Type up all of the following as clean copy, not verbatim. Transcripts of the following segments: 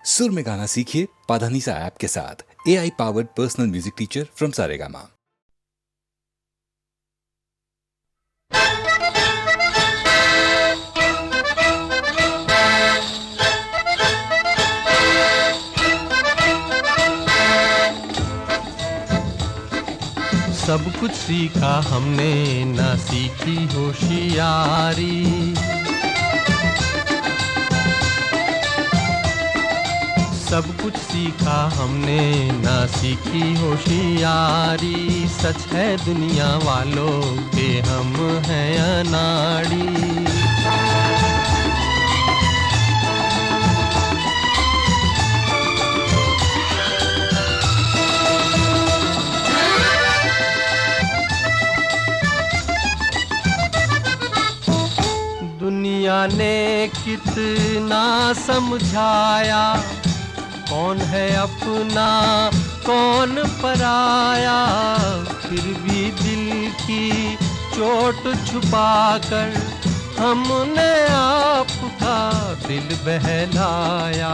सुर में गाना सीखिए पाधानीसा ऐप के साथ। AI powered personal music teacher from Saregama. सब कुछ सीखा हमने ना सीखी होशियारी। सब कुछ सीखा हमने ना सीखी होशियारी। सच है दुनिया वालों के हम हैं अनाड़ी। दुनिया ने कितना समझाया, कौन है अपना कौन पराया। फिर भी दिल की चोट छुपाकर हमने आपका दिल बहलाया।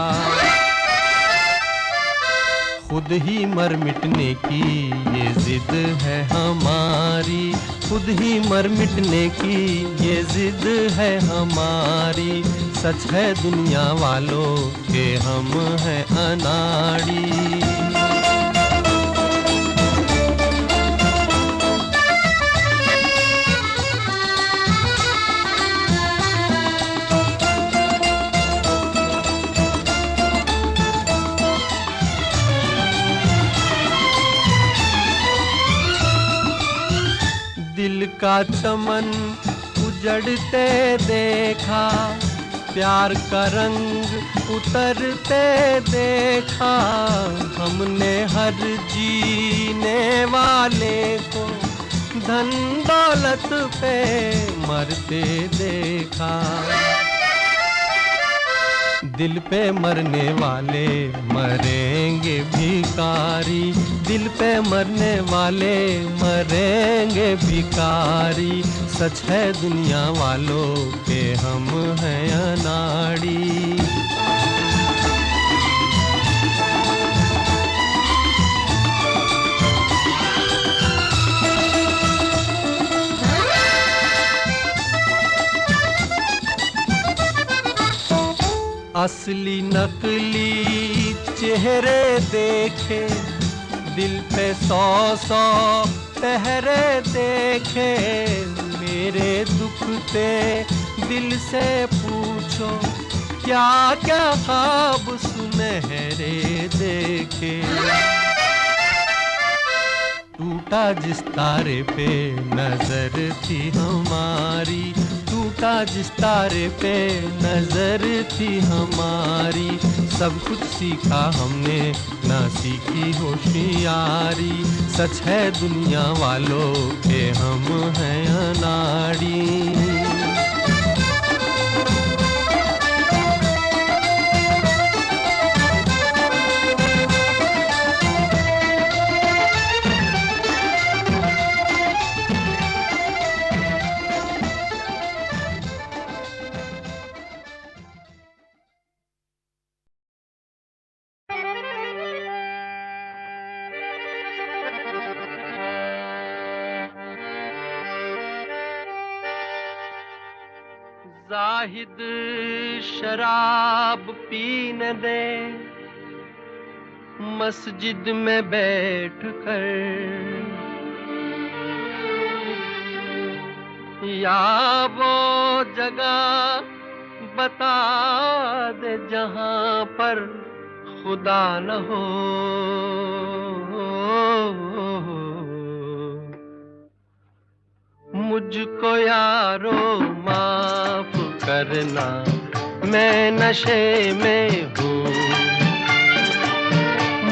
खुद ही मर मिटने की ये जिद है हमारी। खुद ही मर मिटने की ये जिद है हमारी। सच है दुनिया वालों के हम हैं अनाड़ी। दिल का चमन उजड़ते देखा, प्यार का रंग उतरते देखा। हमने हर जीने वाले को धन दौलत पे मरते देखा। दिल पे मरने वाले मरेंगे भिखारी। दिल पे मरने वाले मरेंगे भिखारी। सच है दुनिया वालों के हम हैं अनाड़ी। असली नकली चेहरे देखे, दिल पे 100 पहरे देखे। मेरे दुखते दिल से पूछो, क्या क्या ख्वाब सुनहरे देखे। टूटा जिस तारे पे नजर थी हमारी। टूटा जिस तारे पे नजर थी हमारी। सब कुछ सीखा हमने ना सीखी होशियारी। सच है दुनिया वालों के हम हैं अनाड़ी। जाहिद शराब पीने दे मस्जिद में बैठ कर, या वो जगह बता दे जहां पर खुदा न हो। मुझको यारो माफ करना, मैं नशे में हूँ।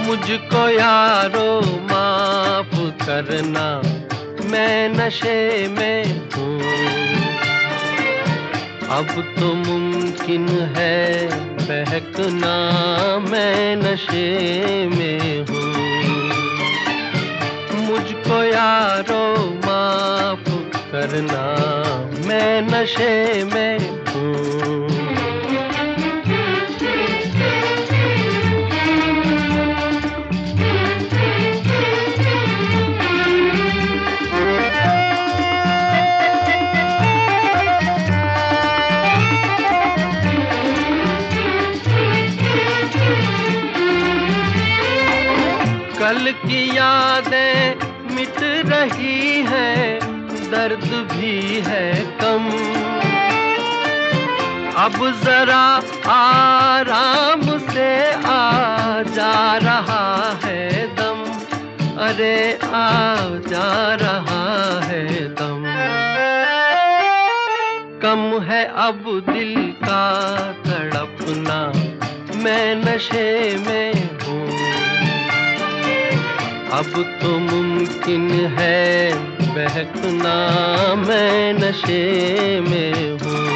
मुझको यारो माफ करना, मैं नशे में हूँ। अब तो मुमकिन है बहकना, मैं नशे में हूँ। मुझको यारो माफ करना, मैं नशे में हूँ। कल की यादें मिट रही हैं, दर्द भी है कम। अब जरा आराम से आ जा रहा है दम, अरे आ जा रहा है दम। कम है अब दिल का तड़पना, मैं नशे में हूँ। अब तो मुमकिन है बहकना, मैं नशे में हूँ।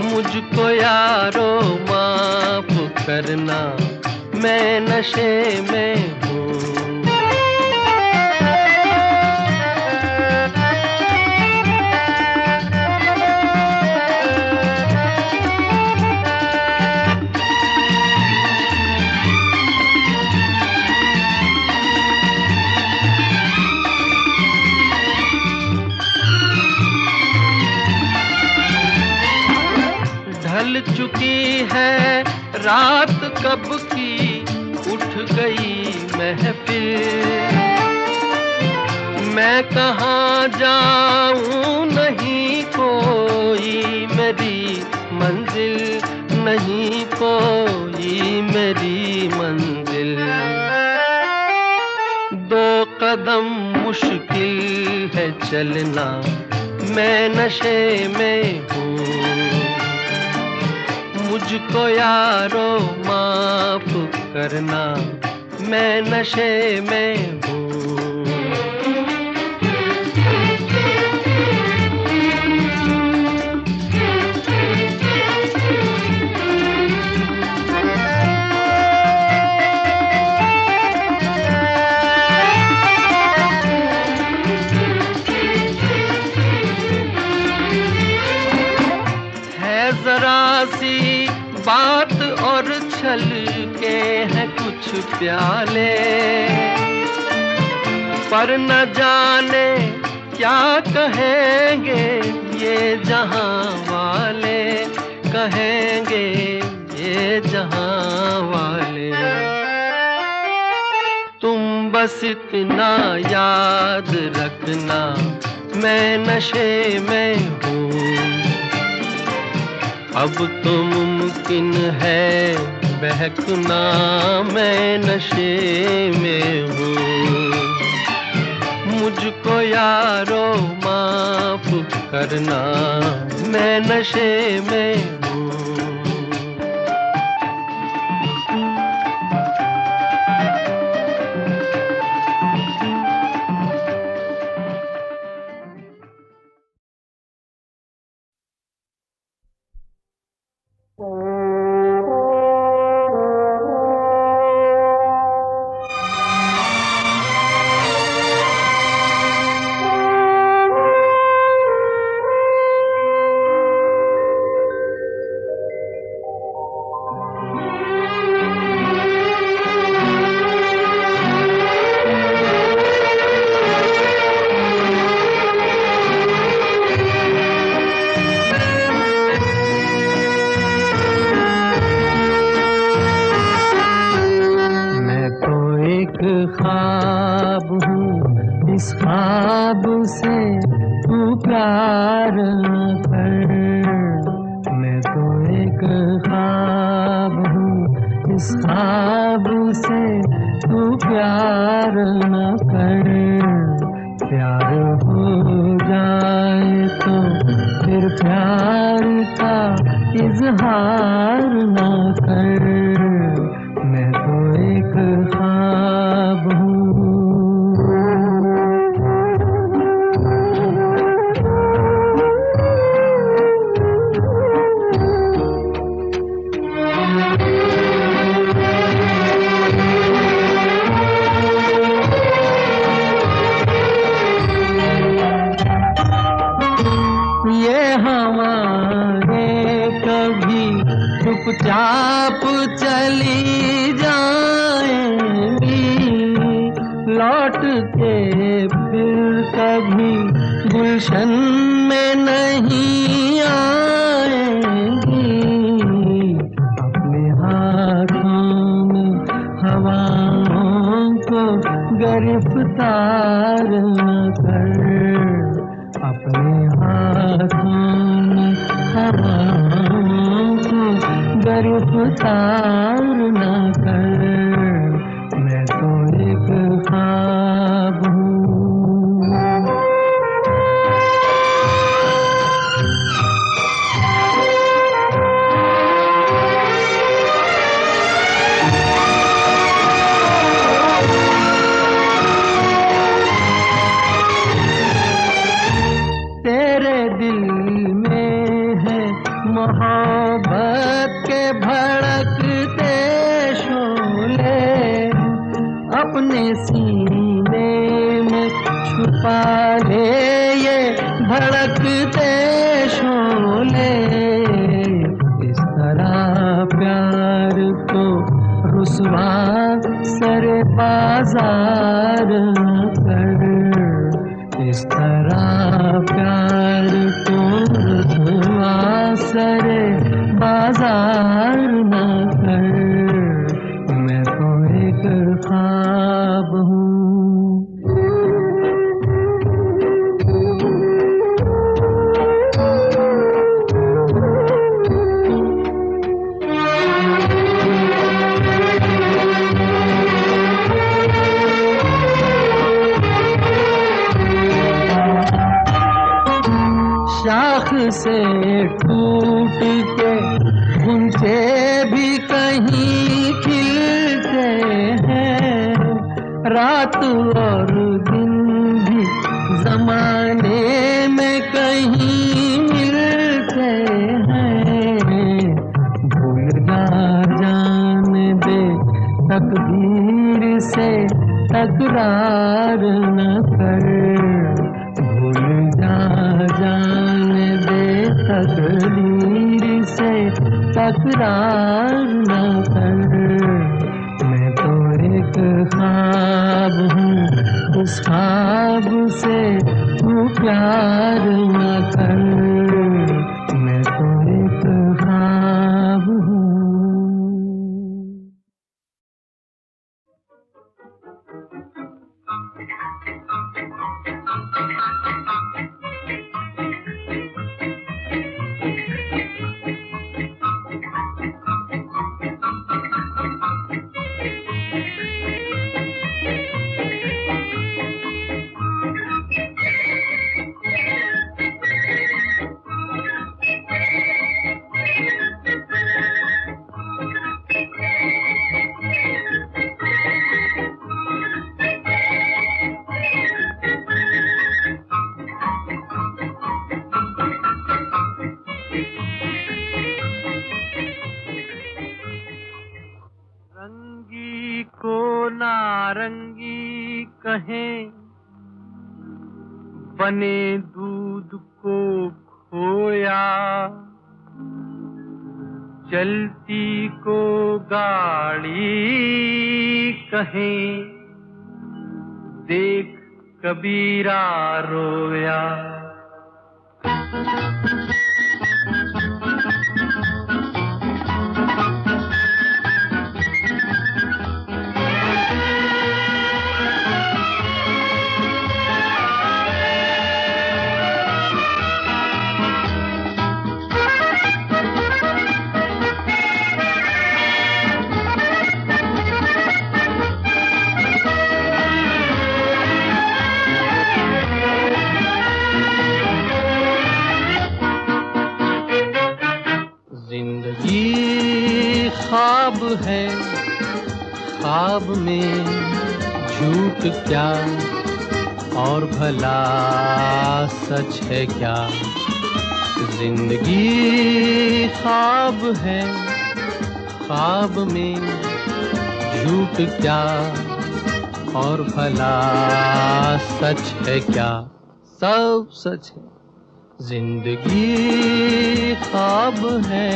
मुझको यारो माफ करना, मैं नशे में हूँ। ढल चुकी है रात कब की, उठ गई महफिल। मैं कहाँ जाऊँ, नहीं कोई मेरी मंजिल, नहीं कोई मेरी मंजिल। दो कदम मुश्किल है चलना, मैं नशे में हूँ। मुझको यारो माफ करना, मैं नशे में हूँ। है जरा सी बात और छल के हैं कुछ प्याले, पर न जाने क्या कहेंगे ये जहां वाले, कहेंगे ये जहां वाले। तुम बस इतना याद रखना, मैं नशे में हूँ। अब तो मुमकिन है बहकना, मैं नशे में हूँ। मुझको यारो माफ करना, मैं नशे में हूँ। ख्वाब हूँ, इस ख्वाब से तू प्यार न कर। मैं तो एक ख्वाब हूँ, इस ख्वाब से तू प्यार न कर। प्यार हो जाए तो फिर प्यार का इजहार न कर। मैं तो एक ख्वाब हूँ। ये हमारे कभी चुपचाप चली जाएंगी, लौट के फिर कभी गुलशन में नहीं आएंगी। अपने हाथों में हवाओं गिरफ्तार न कर अपने हाथों में हवाओं को गिरफ्तार न कर। मैं तो एक ख्वाब हूँ। मोहब्बत के भड़कते शोले अपने सीने में छुपा ले ये भड़कते शोले। इस तरह प्यार को रुसवा सरे बाजार कर। इस तरह प्यार को रुसवा सरे बाजार न कर। मैं तो एक ख्वाब हूँ। शाख से टूट के घुंचे भी कहीं खिलते हैं। रात और दिन भी जमाने में कहीं मिलते हैं। भूल जा जान दे तकदीर से तकरार न कर। भूल जा जान दे तकदीर से तकरार न कर। मैं तो एक ख्वाब हूँ, उस ख्वाब से तू प्यार न कर। मैं तो एक ख्वाब हूँ। रंगी को नारंगी कहें, बने दूध को खोया। चलती को गाड़ी कहें, देख कबीरा रोया। ख्वाब है, ख्वाब में झूठ क्या और भला सच है क्या। जिंदगी ख्वाब है, ख्वाब में झूठ क्या और भला सच है क्या। सब सच है, जिंदगी ख्वाब है।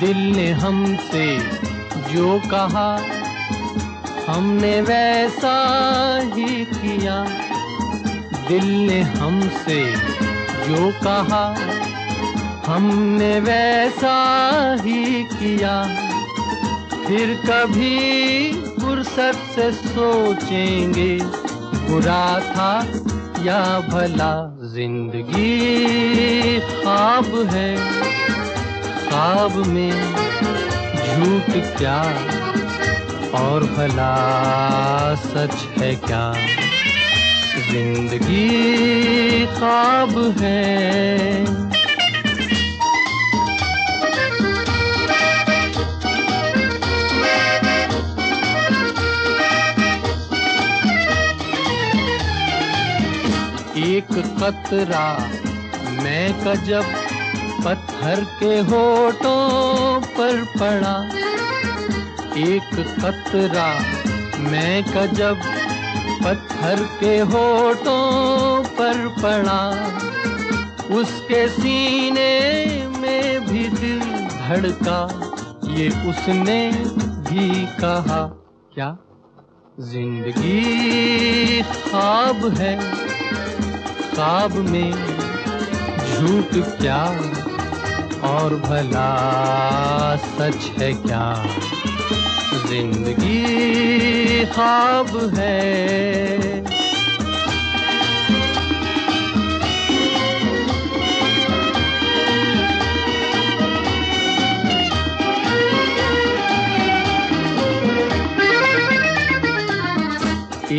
दिल ने हमसे जो कहा हमने वैसा ही किया, दिल ने हमसे जो कहा हमने वैसा ही किया। फिर कभी फुर्सत से सोचेंगे बुरा था या भला। जिंदगी ख्वाब है, ख्वाब में झूठ क्या और भला सच है क्या। जिंदगी ख्वाब है। एक कतरा मैं का जब पत्थर के होठों पर पड़ा, एक कतरा मैं का जब पत्थर के होठों पर पड़ा, उसके सीने में भी दिल धड़का, ये उसने भी कहा क्या। जिंदगी ख्वाब है, ख्वाब में झूठ क्या और भला सच है क्या। जिंदगी ख्वाब है।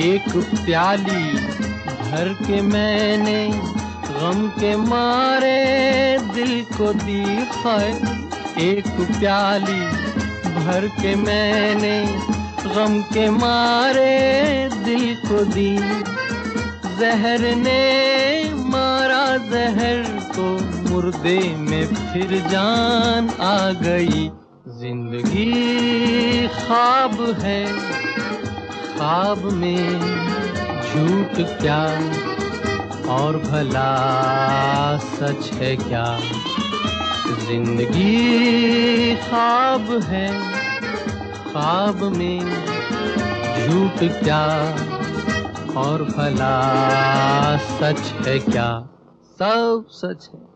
एक प्याली भर के मैंने गम के मारे दिल को दी है। एक प्याली भर के मैंने गम के मारे दिल को दी। जहर ने मारा जहर को, मुर्दे में फिर जान आ गई। जिंदगी ख्वाब है, ख्वाब में झूठ क्या और भला सच है क्या। जिंदगी ख्वाब है, ख्वाब में झूठ क्या और भला सच है क्या। सब सच है।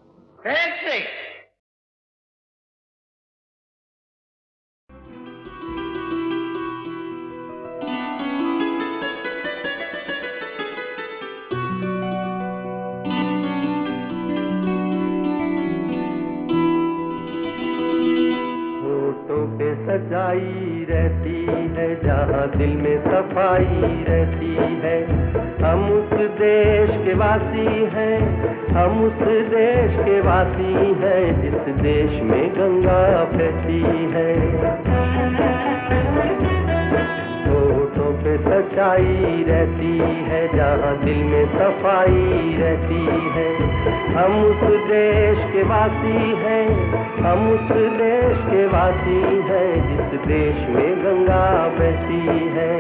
सच्चाई रहती है जहाँ दिल में सफाई रहती है। हम उस देश के वासी हैं, हम उस देश के वासी हैं जिस देश में गंगा बहती है। होठों पे सच्चाई रहती है जहाँ दिल में सफाई रहती है। हम उस देश के वासी हैं, हम उस देश के वासी हैं जिस देश में गंगा बहती है।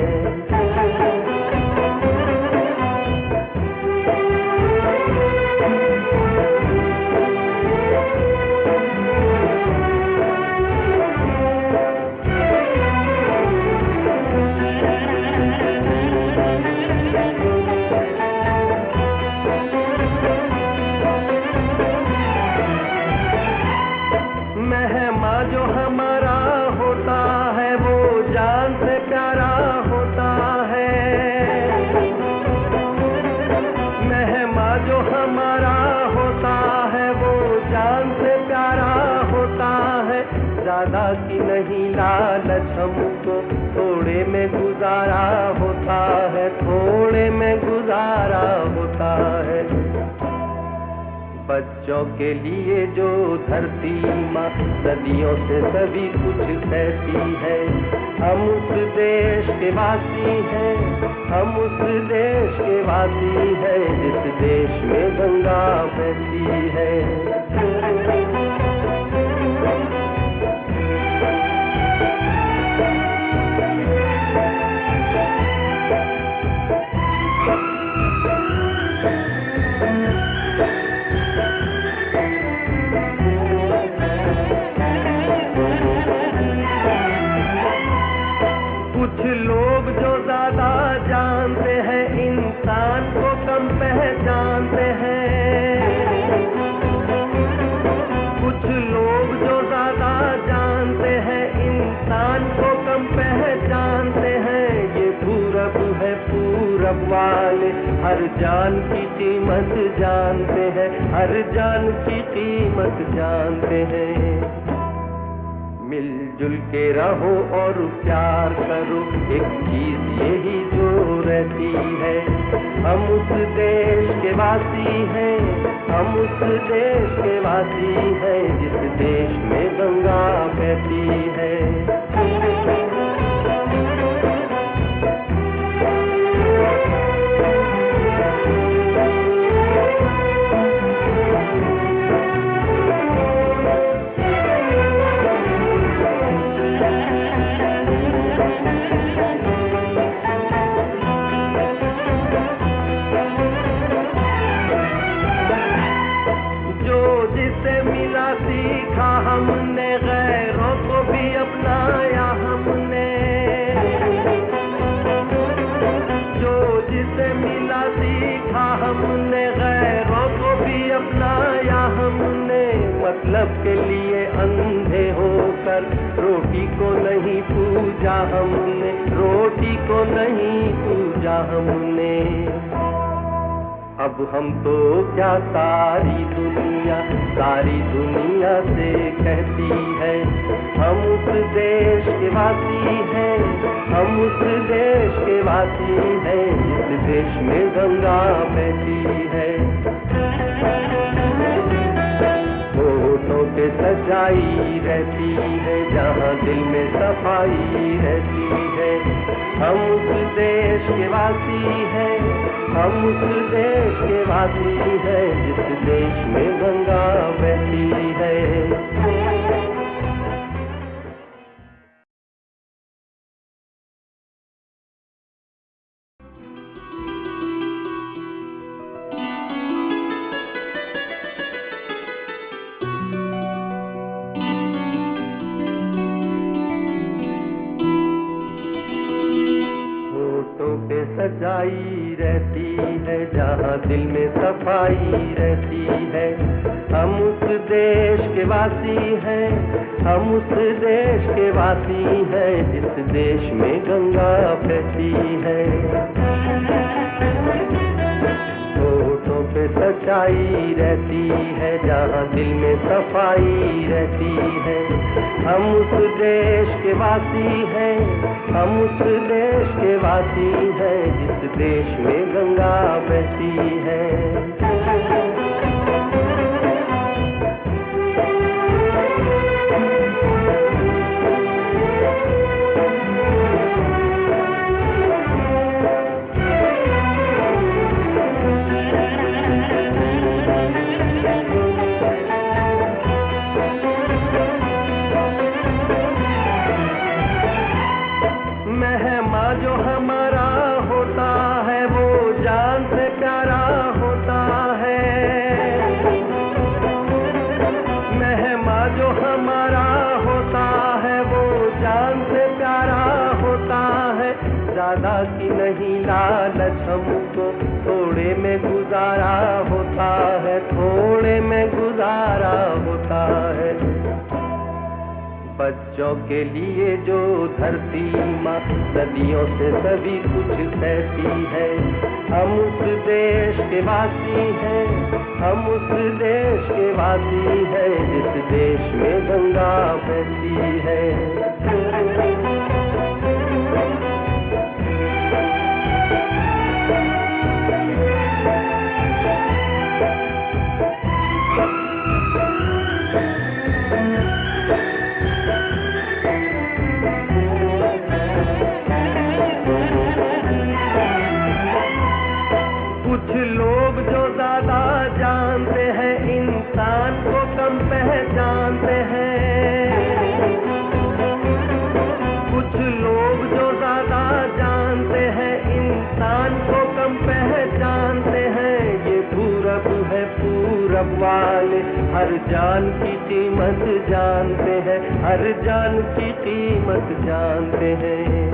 जो हमारा होता है वो जान से प्यारा होता है। मेहमा जो हमारा होता है वो जान से प्यारा होता है। ज्यादा की नहीं लालच हमको, थोड़े में गुजारा होता है, थोड़े में गुजारा होता है। बच्चों के लिए जो धरती माँ सदियों से सभी कुछ सहती है। हम उस देश के वासी हैं, हम उस देश के वासी हैं जिस देश में गंगा बहती है। कुछ लोग जो ज्यादा जानते हैं इंसान को कम पहचानते हैं। कुछ लोग जो ज्यादा जानते हैं इंसान को कम पहचानते हैं। ये पूरब है पूरब वाले हर जान की कीमत जानते हैं, हर जान की कीमत जानते हैं। मिलजुल के रहो और प्यार करो, एक चीज यही जो रहती है। हम उस देश के वासी हैं, हम उस देश के वासी हैं जिस देश में गंगा बहती है। सीखा हमने गैरों को भी अपनाया हमने, जो जिसे मिला सीखा हमने गैरों को भी अपनाया हमने। मतलब के लिए अंधे होकर रोटी को नहीं पूजा हमने, रोटी को नहीं पूजा हमने। अब हम तो क्या सारी दुनिया से कहती है। हम उस देश के वासी हैं, हम उस देश के वासी हैं जिस देश में गंगा बहती है। होठों पे सच्चाई रहती है, जहाँ दिल में सफाई रहती है। हम उस देश के वासी हैं, हम उस देश के वासी हैं जिस देश में गंगा बहती है। सच्चाई रहती है, जहाँ दिल में सफाई रहती है। हम उस देश के वासी हैं, हम उस देश के वासी हैं जिस देश में गंगा बहती है। होठों पे सच्चाई रहती है, जहाँ दिल में सफाई रहती है। हम उस देश के वासी हैं, हम उस देश के वासी हैं जिस देश में गंगा बहती है। जो हमारा होता है वो जान से प्यारा होता है। मेहमा जो हमारा होता है वो जान से प्यारा होता है। ज्यादा की नहीं लालच हमको, थोड़े में गुजारा होता है, थोड़े में गुजारा होता है। बच्चों के लिए जो धरती माँ सदियों से सभी कुछ सहती है। हम उस देश के वासी हैं, हम उस देश के वासी हैं जिस देश में गंगा बहती है। लोग जो ज्यादा जानते हैं इंसान को कम पहचानते हैं। कुछ लोग जो ज्यादा जानते हैं इंसान को कम पहचानते हैं। ये पूरब है पूरब वाले हर जान की कीमत जानते हैं, हर जान की कीमत जानते हैं।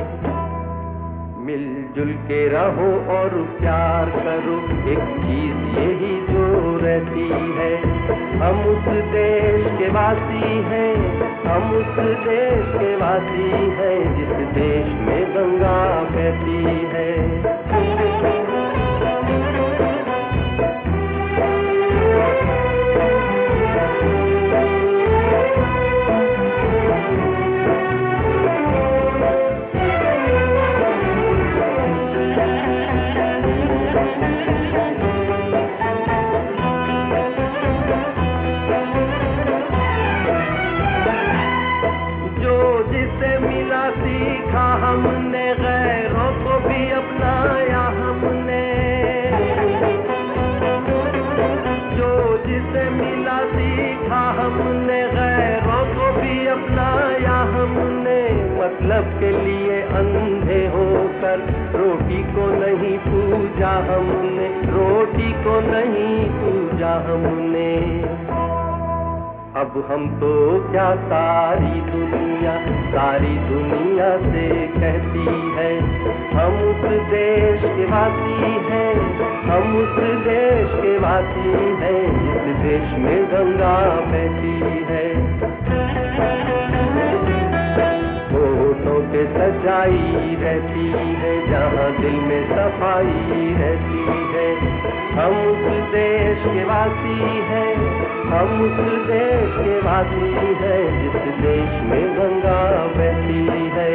मिलजुल के रहो और प्यार करो, एक चीज यही जो रहती है। हम उस देश के वासी हैं, हम उस देश के वासी हैं, जिस देश में गंगा बहती है। सीखा हमने, गैरों को भी अपनाया हमने, जो जिसे मिला सीखा हमने, गैरों को भी अपनाया हमने। मतलब के लिए अंधे होकर रोटी को नहीं पूजा हमने, रोटी को नहीं पूजा हमने। अब हम तो क्या सारी दुनिया से कहती है, हम उस देश के वासी हैं, हम उस देश के वासी हैं, जिस देश में गंगा बहती है। होठों पे सच्चाई रहती है, जहाँ दिल में सफाई रहती है। हम उस देश के वासी हैं, हम उस देश के वासी हैं, जिस देश में गंगा बहती है।